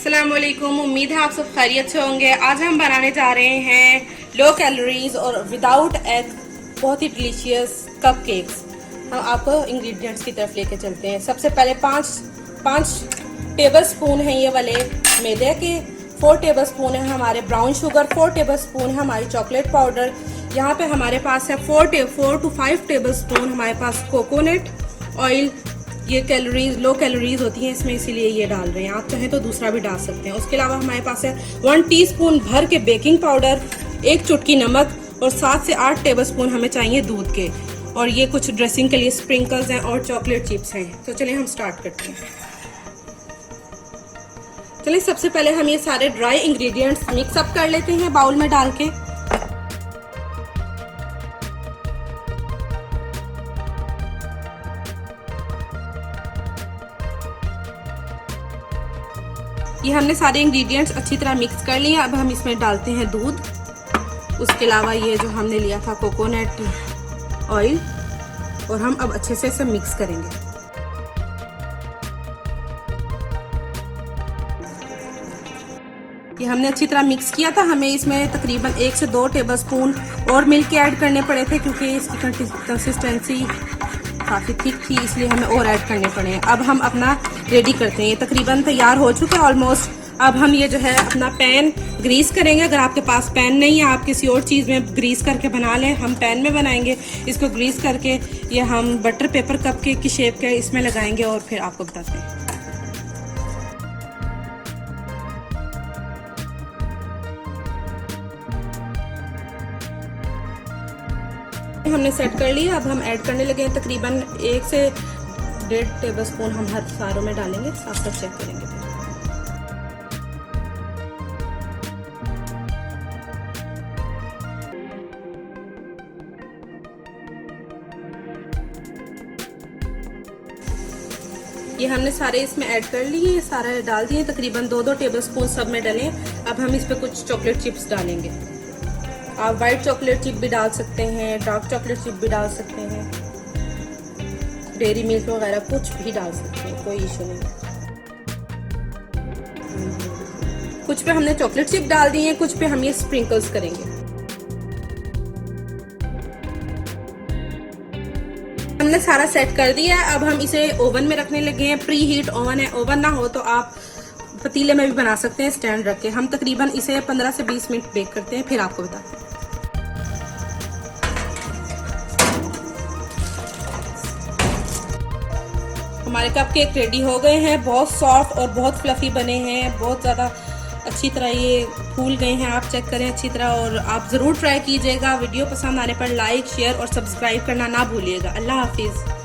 अस्सलाम वालेकुम। उम्मीद है आप सब खैरियत से होंगे। आज हम बनाने जा रहे हैं लो कैलोरीज और विदाउट एग बहुत ही डिलीशियस कप केक्स। हम आपको इंग्रेडिएंट्स की तरफ लेके चलते हैं। सबसे पहले पाँच टेबल स्पून हैं ये वाले मैदे के, 4 टेबल स्पून है हमारे ब्राउन शुगर, 4 टेबल स्पून है हमारी चॉकलेट पाउडर। यहाँ पे हमारे पास है 4 to 5 टेबल स्पून हमारे पास कोकोनट ऑयल। ये कैलोरीज लो कैलोरीज होती हैं इसमें, इसीलिए ये डाल रहे हैं। आप चाहें तो दूसरा भी डाल सकते हैं। उसके अलावा हमारे पास है 1 टीस्पून भर के बेकिंग पाउडर, 1 चुटकी नमक और 7 से 8 टेबल स्पून हमें चाहिए दूध के। और ये कुछ ड्रेसिंग के लिए स्प्रिंकल्स हैं और चॉकलेट चिप्स हैं। तो चलिए हम स्टार्ट करते हैं। चलिए सबसे पहले हम ये सारे ड्राई इंग्रेडिएंट्स मिक्स अप कर लेते हैं बाउल में डाल के। ये हमने सारे इंग्रेडिएंट्स अच्छी तरह मिक्स कर लिए। अब हम इसमें डालते हैं दूध। उसके अलावा ये जो हमने लिया था कोकोनट ऑयल, और हम अब अच्छे से इसे मिक्स करेंगे। ये हमने अच्छी तरह मिक्स किया था। हमें इसमें तकरीबन 1 से 2 टेबल स्पून और मिल्क ऐड करने पड़े थे, क्योंकि इसकी कंसिस्टेंसी काफ़ी थिक थी, इसलिए हमें और ऐड करने पड़े हैं। अब हम अपना रेडी करते हैं। ये तकरीबन तैयार हो चुका है ऑलमोस्ट। अब हम ये जो है अपना पैन ग्रीस करेंगे। अगर आपके पास पैन नहीं है, आप किसी और चीज़ में ग्रीस करके बना लें। हम पैन में बनाएंगे। इसको ग्रीस करके ये हम बटर पेपर कप केक की शेप के इसमें लगाएंगे और फिर आपको बताते हैं। हमने सेट कर लिया। अब हम ऐड करने लगे हैं। तकरीबन 1 से 1.5 टेबल स्पून हम हर सारों में डालेंगे। साथ साथ चेक करेंगे। ये हमने सारे इसमें ऐड कर लिए, सारा डाल दिए। तकरीबन 2-2 टेबल स्पून सब में डालें। अब हम इस पे कुछ चॉकलेट चिप्स डालेंगे। आप वाइट चॉकलेट चिप भी डाल सकते हैं, डार्क चॉकलेट चिप भी डाल सकते हैं, डेयरी मिल्क वगैरह कुछ भी डाल सकते हैं, कोई इशू नहीं। कुछ पे हमने चॉकलेट चिप डाल दी है, कुछ पे हम ये स्प्रिंकल्स करेंगे। हमने सारा सेट कर दिया है। अब हम इसे ओवन में रखने लगे हैं। प्री हीट ओवन है। ओवन ना हो तो आप पतीले में भी बना सकते हैं स्टैंड रख के। हम तकरीबन इसे 15 से 20 मिनट बेक करते हैं, फिर आपको बताते हैं। हमारे कप केक रेडी हो गए हैं। बहुत सॉफ्ट और बहुत फ्लफी बने हैं। बहुत ज़्यादा अच्छी तरह ये फूल गए हैं। आप चेक करें अच्छी तरह और आप ज़रूर ट्राई कीजिएगा। वीडियो पसंद आने पर लाइक, शेयर और सब्सक्राइब करना ना भूलिएगा। अल्लाह हाफिज़।